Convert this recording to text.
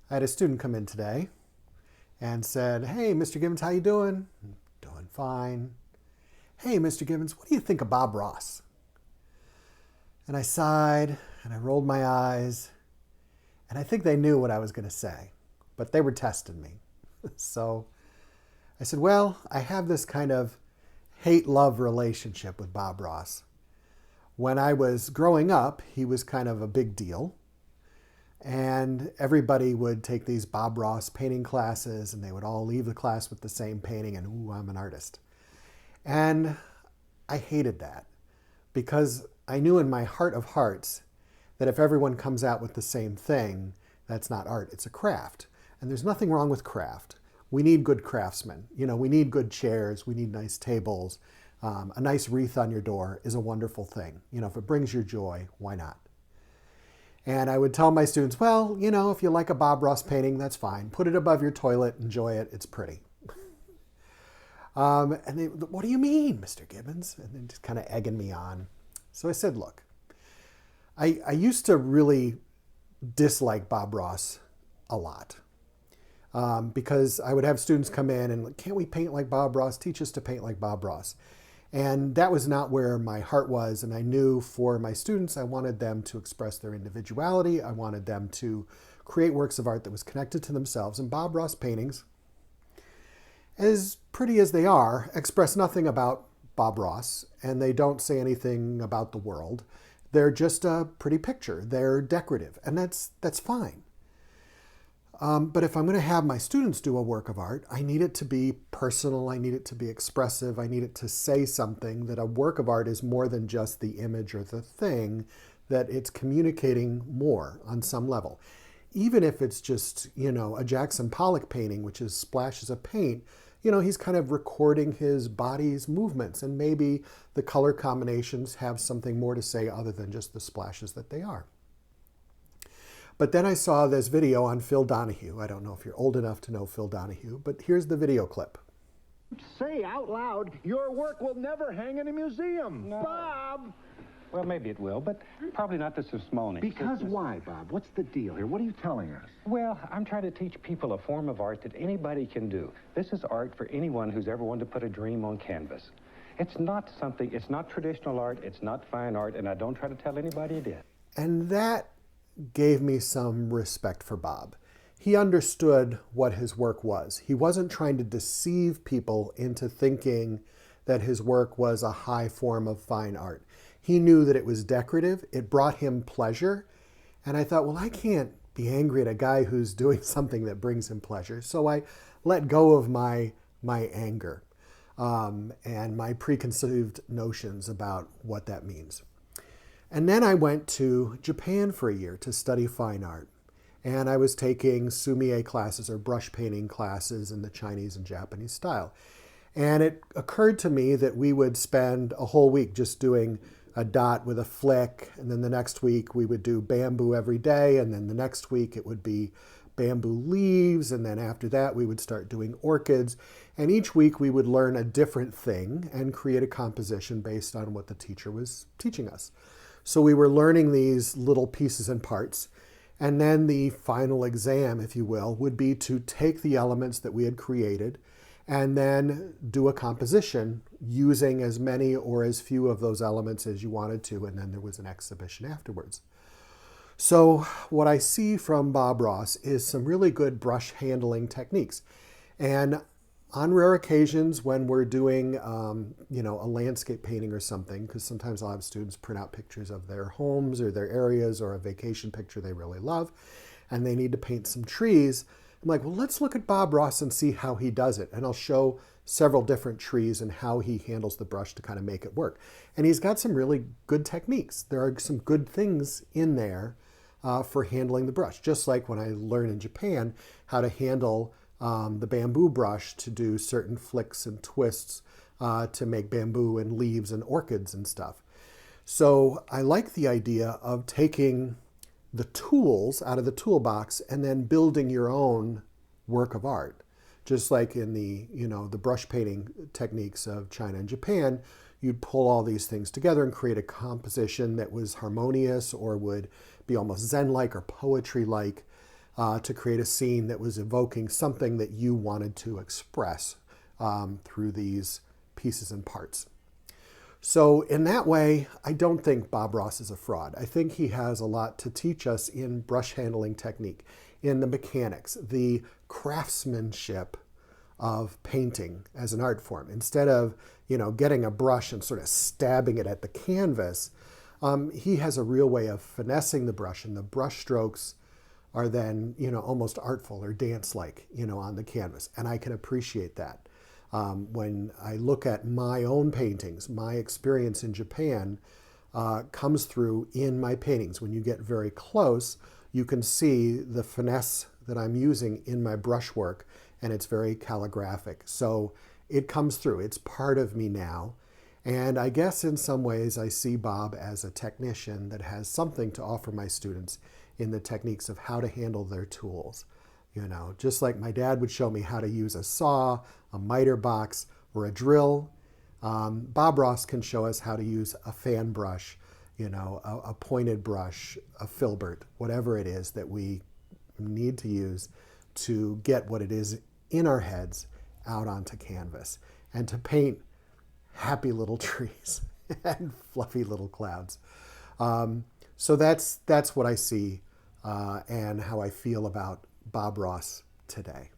I had a student come in today and said, "Hey, Mr. Gibbons, how you doing?" "Doing fine." "Hey, Mr. Gibbons, what do you think of Bob Ross?" And I sighed and I rolled my eyes, and I think they knew what I was going to say, but they were testing me. So I said, well, I have this kind of hate-love relationship with Bob Ross. When I was growing up, he was kind of a big deal. And everybody would take these Bob Ross painting classes, and they would all leave the class with the same painting, and ooh, I'm an artist. And I hated that because I knew in my heart of hearts that if everyone comes out with the same thing, that's not art, it's a craft. And there's nothing wrong with craft. We need good craftsmen. We need good chairs, we need nice tables. A nice wreath on your door is a wonderful thing. If it brings you joy, why not? And I would tell my students, well, if you like a Bob Ross painting, that's fine. Put it above your toilet, enjoy it, it's pretty. And they, what do you mean, Mr. Gibbons? And then just kind of egging me on. So I said, look, I used to really dislike Bob Ross a lot. Because I would have students come in and, can't we paint like Bob Ross? Teach us to paint like Bob Ross. And that was not where my heart was. And I knew for my students, I wanted them to express their individuality. I wanted them to create works of art that was connected to themselves. And Bob Ross paintings, as pretty as they are, express nothing about Bob Ross. And they don't say anything about the world. They're just a pretty picture. They're decorative. And that's fine. But if I'm going to have my students do a work of art, I need it to be personal, I need it to be expressive, I need it to say something, that a work of art is more than just the image or the thing, that it's communicating more on some level. Even if it's just, a Jackson Pollock painting, which is splashes of paint, he's kind of recording his body's movements, and maybe the color combinations have something more to say other than just the splashes that they are. But then I saw this video on Phil Donahue. I don't know if you're old enough to know Phil Donahue, but here's the video clip. Say out loud, your work will never hang in a museum. No. Bob! Well, maybe it will, but probably not the Smithsonian. Because why, Bob? What's the deal here? What are you telling us? Well, I'm trying to teach people a form of art that anybody can do. This is art for anyone who's ever wanted to put a dream on canvas. It's not traditional art, it's not fine art, and I don't try to tell anybody it is. And that gave me some respect for Bob. He understood what his work was. He wasn't trying to deceive people into thinking that his work was a high form of fine art. He knew that it was decorative, it brought him pleasure, and I thought, well, I can't be angry at a guy who's doing something that brings him pleasure. So I let go of my anger and my preconceived notions about what that means. And then I went to Japan for a year to study fine art. And I was taking sumie classes or brush painting classes in the Chinese and Japanese style. And it occurred to me that we would spend a whole week just doing a dot with a flick. And then the next week we would do bamboo every day. And then the next week it would be bamboo leaves. And then after that we would start doing orchids. And each week we would learn a different thing and create a composition based on what the teacher was teaching us. So we were learning these little pieces and parts, and then the final exam, if you will, would be to take the elements that we had created and then do a composition using as many or as few of those elements as you wanted to, and then there was an exhibition afterwards. So what I see from Bob Ross is some really good brush handling techniques. And on rare occasions when we're doing, a landscape painting or something, because sometimes I'll have students print out pictures of their homes or their areas or a vacation picture they really love, and they need to paint some trees. I'm like, well, let's look at Bob Ross and see how he does it. And I'll show several different trees and how he handles the brush to kind of make it work. And he's got some really good techniques. There are some good things in there for handling the brush, just like when I learned in Japan how to handle the bamboo brush to do certain flicks and twists to make bamboo and leaves and orchids and stuff. So I like the idea of taking the tools out of the toolbox and then building your own work of art. Just like in the brush painting techniques of China and Japan, you'd pull all these things together and create a composition that was harmonious or would be almost Zen-like or poetry-like. to create a scene that was evoking something that you wanted to express through these pieces and parts. So in that way, I don't think Bob Ross is a fraud. I think he has a lot to teach us in brush handling technique, in the mechanics, the craftsmanship of painting as an art form. Instead of, getting a brush and sort of stabbing it at the canvas, he has a real way of finessing the brush, and the brush strokes are then, almost artful or dance-like, on the canvas. And I can appreciate that. When I look at my own paintings, my experience in Japan comes through in my paintings. When you get very close, you can see the finesse that I'm using in my brushwork, and it's very calligraphic. So it comes through. It's part of me now. And I guess in some ways I see Bob as a technician that has something to offer my students in the techniques of how to handle their tools. Just like my dad would show me how to use a saw, a miter box, or a drill, Bob Ross can show us how to use a fan brush, a pointed brush, a filbert, whatever it is that we need to use to get what it is in our heads out onto canvas and to paint happy little trees and fluffy little clouds. So that's what I see and how I feel about Bob Ross today.